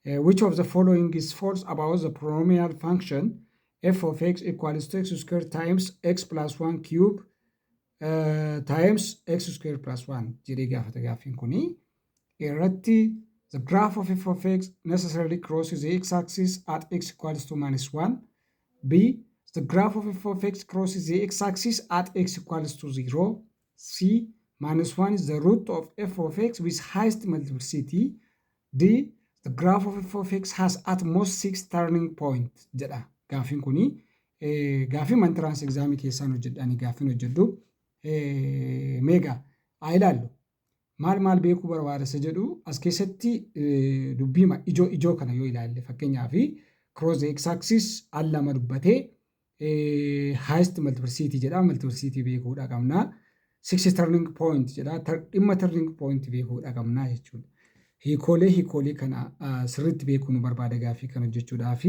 Which of the following is false about the polynomial function f of x equals to x squared times x plus 1 cube times x squared plus 1 jedhee gaafate gaaffiin kuni irratti the graph of f of x necessarily crosses the x-axis at x equals to minus 1. B. The graph of f of x crosses the x-axis at x equals to 0. C. Minus 1 is the root of f of x with highest multiplicity. D. The graph of f of x has at most 6 turning points jedha gaaffiin kuni gaaffii entrance exam keessaan hojjedhani gaaffiin hojjedhu meegaa haa ilaallu maal beekuu barbaadasa jedhu as keessatti dubbii ijoo kana yoo ilaalle fakkeenyaaf cross the x-axis al lama dubbatee highest multiplicity jedha multiplicity beekuudha qabna 6 turning point jedha dhimma turning point beekuudha qabna jechuudha. Hiikoolee kana sirriitti beekuu nu barbaada gaaffii kana hojjechuudhaaf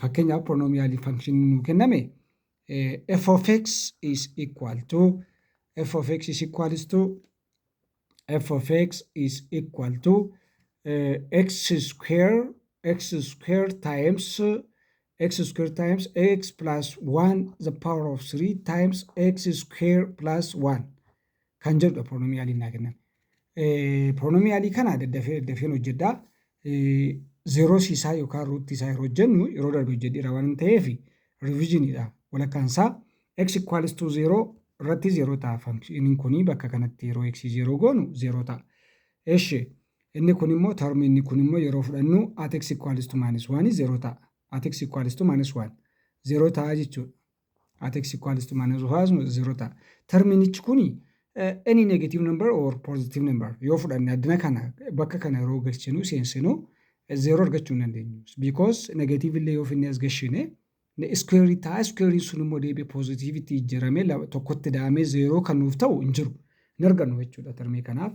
fakkeenyaaf polynomial function nu kenname f of x is equal to f of x is equal to x square times x plus 1 the power of 3 times x square plus 1 kan jedhudha polynomial naa kennan. Polynomial kana daddafeen hojjedhaa zeeroo siisaa yookaan ruutti isaa yeroo hojjennu yeroo darbe hojjedheera waan ta'eef revisionidha. Walakkaan isaa x equals to 0 irratti 0 ta'a function kuni bakka kanatti yeroo x 0 goonu 0 ta'a. Eshi inni kun immoo term inni kun immoo yeroo fudhannu at x equals to minus 1 0 ta'a. At x equals to minus 1 0 ta'a jechuudha. At x equals to minus 1 0 ta'a. Terminichi kuni any negative number or positive number yoo fudhanne addina kana bakka kana yeroo galchinu seensinu 0 argachuu hin dandeenyu because negative illee yoo finne as gashine square ta'a square sun immoo deebi'ee positivity ijjiramee tokkotti daamee 0 kan nuuf ta'u hin jiru hin argannu jechuudha termii kanaaf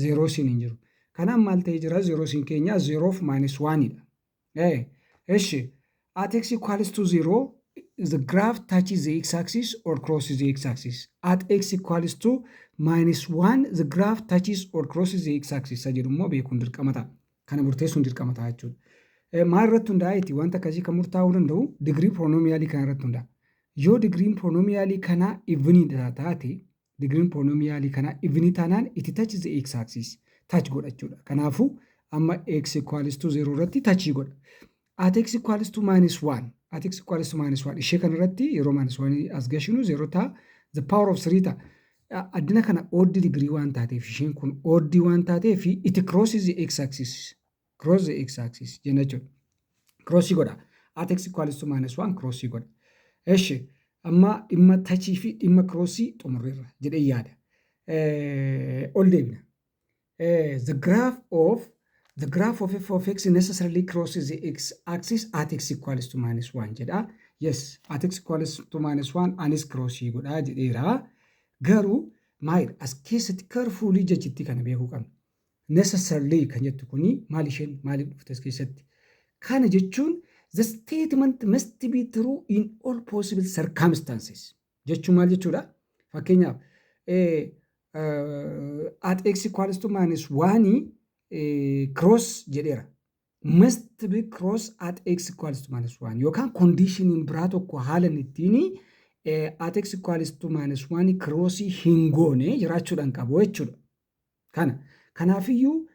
0 siin hin jiru kanaaf maal ta'ee jira 0 siin keenya 0 of minus 1 dha eshi at x equals to 0 the graph touches the x-axis or crosses the x-axis. At x equals to minus 1 the graph touches or crosses the x-axis jedhummoo beekuun dirqama ta'a. Kana murteessuun dirqama ta'a jechuudha. Maal irratti hundaa'eeti wanta akkasii kan murtaa'uu danda'u digirii polynomialii kana irratti hundaa'a. Yoo digiriin polynomialii kana evenii taate digiriin polynomialii kana evenii taanaan it touches the x-axis touch godha jechuudha. Kanaafuu amma x equals to 0 irratti touch godha. At x equals to minus 1 at x equals to minus 1 ishee kana irratti yeroo minus 1 as gashinu 0 ta'a the power of 3 ta'a addina kana odd degree waan taateef isheen kun odd waan taateef it crosses the x-axis jenna jechuudha cross godha at x equals to minus 1 cross godha eshi amma dhimma touchii fi dhimma cross xumurreerra jedhee yaada ol deebina the graph of f of x necessarily crosses the x-axis at x equals to minus 1 jedha. Yes, at x equals to minus 1 anis crossii godha jedheera. Garuu maayidha as keessatti carefully jechitti kana beekuu qabna. Necessarily kan jettu kuni maal isheen maaliif dhufte as keessatti? Kana jechuun the statement must be true in all possible circumstances. Jechuun maal jechuudha? Fakkeenyaaf at x equals to minus 1 cross jedheera must be cross at x equals to minus 1 yookaan conditionin biraa tokko haalan ittiin at x equals to minus 1 crossii hin goone jiraachuudhaan qabu jechuudha. Kanaafiyyuu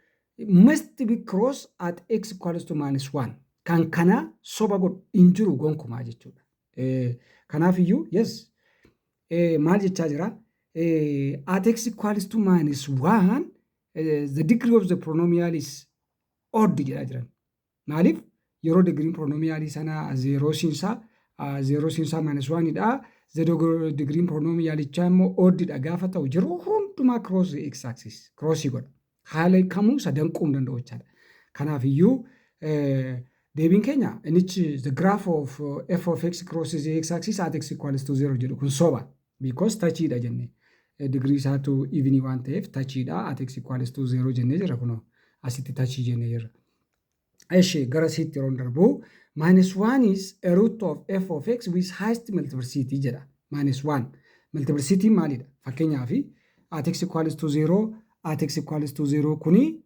must be cross at x equals to minus 1 kan kana soba godhu hin jiru gonkumaa jechuudha. Kanaafiyyuu yes maal jechaa jira at x equals to minus 1 the degree of the polynomial is odd jedhaa jiran. Maaliif yeroo degree polynomial sana 0 siinsaa minus 1 dha. The degree polynomial immoo odd dha gaafa ta'u jiru hundumaa cross the x-axis crossii godha. Haala kamuu sadanquu hin danda'u jechaadha. Kanaafiyyuu deebiin keenya inichi the graph of f of x crosses the x-axis at x equals to 0 jedhu kun soba because touchii dha jennee. Degree isaatu evenii waan ta'eef tachiidha at x equals to 0 jennee jira kunoo asitti tachii jennee jira. Eshi gara sitti yeroo darbu minus 1 is a root of f of x with highest multiplicity jedha. Minus 1 multiplicity maalidha? Fakkeenyaaf at x equals to 0 at x equals to 0 kuni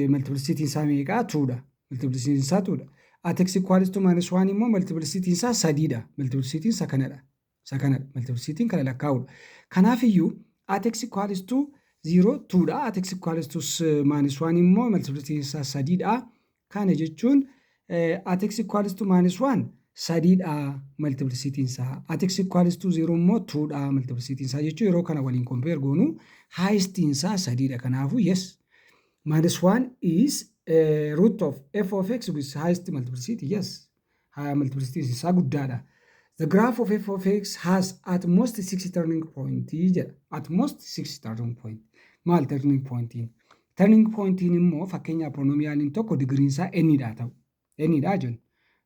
multiplicity isaa meeqa 2 dha. Multiplicitiin isaa 2dha. At x equals to minus 1 immoo multiplicitiin isaa 3dha. Multiplicitiin isa kanadha. Multiplicitiin kana lakkaa'udha. Kanaafiyyuu at x equals to 0 2dha. At x equals to minus 1 immoo multiplicitiin isaa 3dha. Kana jechuun at x equals to minus 1 3dha multiplicitiin isaa. At x equals to 0 immoo 2dha multiplicitiin isaa jechuun yeroo kana waliin compare goonu highestiin isaa 3dha. Kanaafuu yes minus 1 is root of f of x with highest multiplicity. Yes, multiplicity isaa guddaadha. The graph of f of x has at most 6 turning point jedha. At most 6 turning point. Maal turning pointiin? Turning pointiin immoo fakkeenyaaf polynomialin tokko digriin isaa n-dha ta'u. N-dha jennu.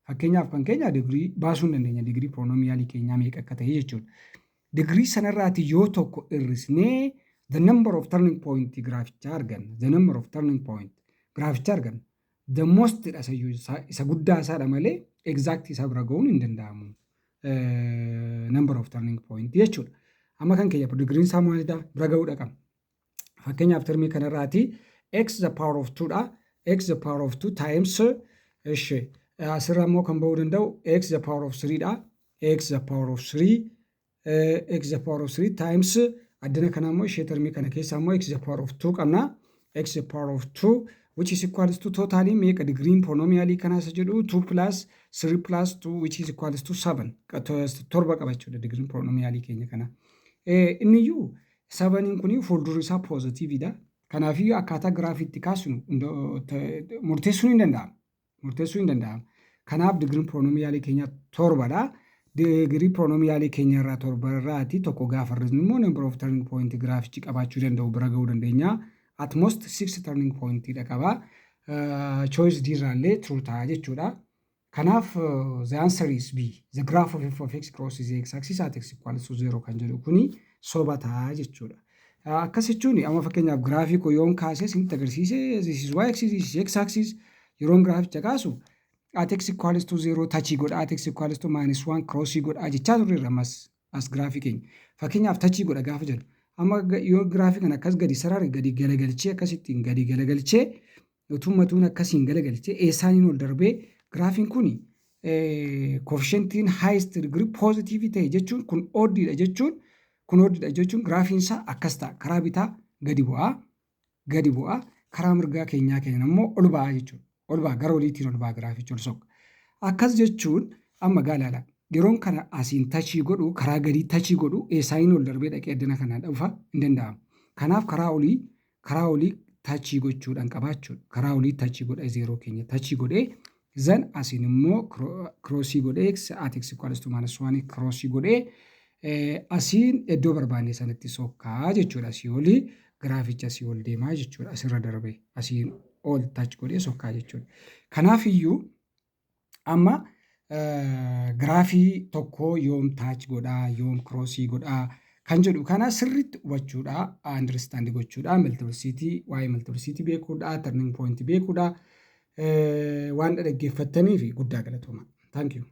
Fakkeenyaaf kan keenya digrii baasuu hin dandeenya. Digrii polynomialii keenyaa meeqa akka ta'e jechuudha. Digrii sanarraati yoo tokko hir'isnee the number of turning point graafichaa arganna. The number of turning point graafichaa arganna. The most dha isa guddaa isaadha malee exact isa bira ga'uun hin danda'amu. Number of turning point jechuudha. Amma kan keenya digriin isaa maalidha? Bira ga'uudha qabna. Fakkeenyaaf termii kanarraati x the power of 2dha. X the power of 2 times asirraa immoo kan ba'uu danda'u x the power of 3dha. X the power of 3 x the power of 3 times addana kana immoo ishee termii kana keessaa immoo x the power of 2 qabna. X the power of 2 which is equals to totally meeqa digriin polynomialii kanaas jedhu 2 plus 3 plus 2 which is equals to 7 torba qaba jechuudha digriin polynomialii keenya kana. Inniyyuu 7 kuni fuuldurri isaa positiividha. Kanaafiyyuu akkaataa giraafiitti kaasnu murteessuun hin danda'amu. Kanaaf digriin polynomialii keenya torbadha. Digirii polynomialii keenya irraa torba irraati tokko gaafa hir'isnu immoo number of turning point giraafichi qabaachuu danda'u bira ga'uu dandeenya. At most 6 turning point dha qaba. Choice D irraallee true ta'a jechuudha. Kanaaf the answer is B. The graph of f of x crosses the x axis at x equals to 0 kan jedhu kuni soba ta'a jechuudha. Akkas jechuun amma fakkeenyaaf giraafii koo yoon kaasee isinitti agarsiise this is y axis, this is x axis yeroon giraaficha kaasu at x equals to 0 tachii godha, at x equals to minus 1 crossii godha jechaa turreerra ammas as giraafii keenya. Fakkeenyaaf tachii godha gaafa jedhu. Amma yoo giraafii kana akkas gadi sarare gadi galagalchee akkasittiin gadi galagalchee utumatuun akkasiin galagalchee eessaaniin ol darbee giraafiin kun koefficientiin highest degree positive ta'e jechuun kun oddidha jechuun giraafiin isaa akkas ta'a. Karaa bitaa gadi bu'aa karaa mirgaa keenyaa keenya immoo ol ba'aa jechuudha. Ol ba'aa gara oliitiin ol ba'aa giraafichi ol soqa. Akkas jechuun amma gaalaadha. Yeroon kana asiin tachii godhu karaa gadii tachii godhu eessaaniin ol darbee dhaqee addana kanaa dhufa hin danda'amu. Kanaaf karaa olii tachii gochuudhaan qabaachuudha. Karaa olii tachii godha zeeroo keenya tachii godhee zan asiin immoo kiroosii godhee at x equals to minus 1 kiroosii godhee asiin iddoo barbaanne sanatti sokkaa jechuudha. Asii olii giraaficha asii ol deemaa jechuudha. Asirra darbee asiin ol tach godhee sokkaa jechuudha. Kanaafiyyuu amma giraafii tokkoo yoom taach godhaa yoom kiroosii godhaa kan jedhu kana sirriitti hubachuudha, understand gochuudha, waa'ee multiplicitii beekuudha, turning point beekuudha. Waan dhaggeeffattaniif guddaa galatooma. Thank you.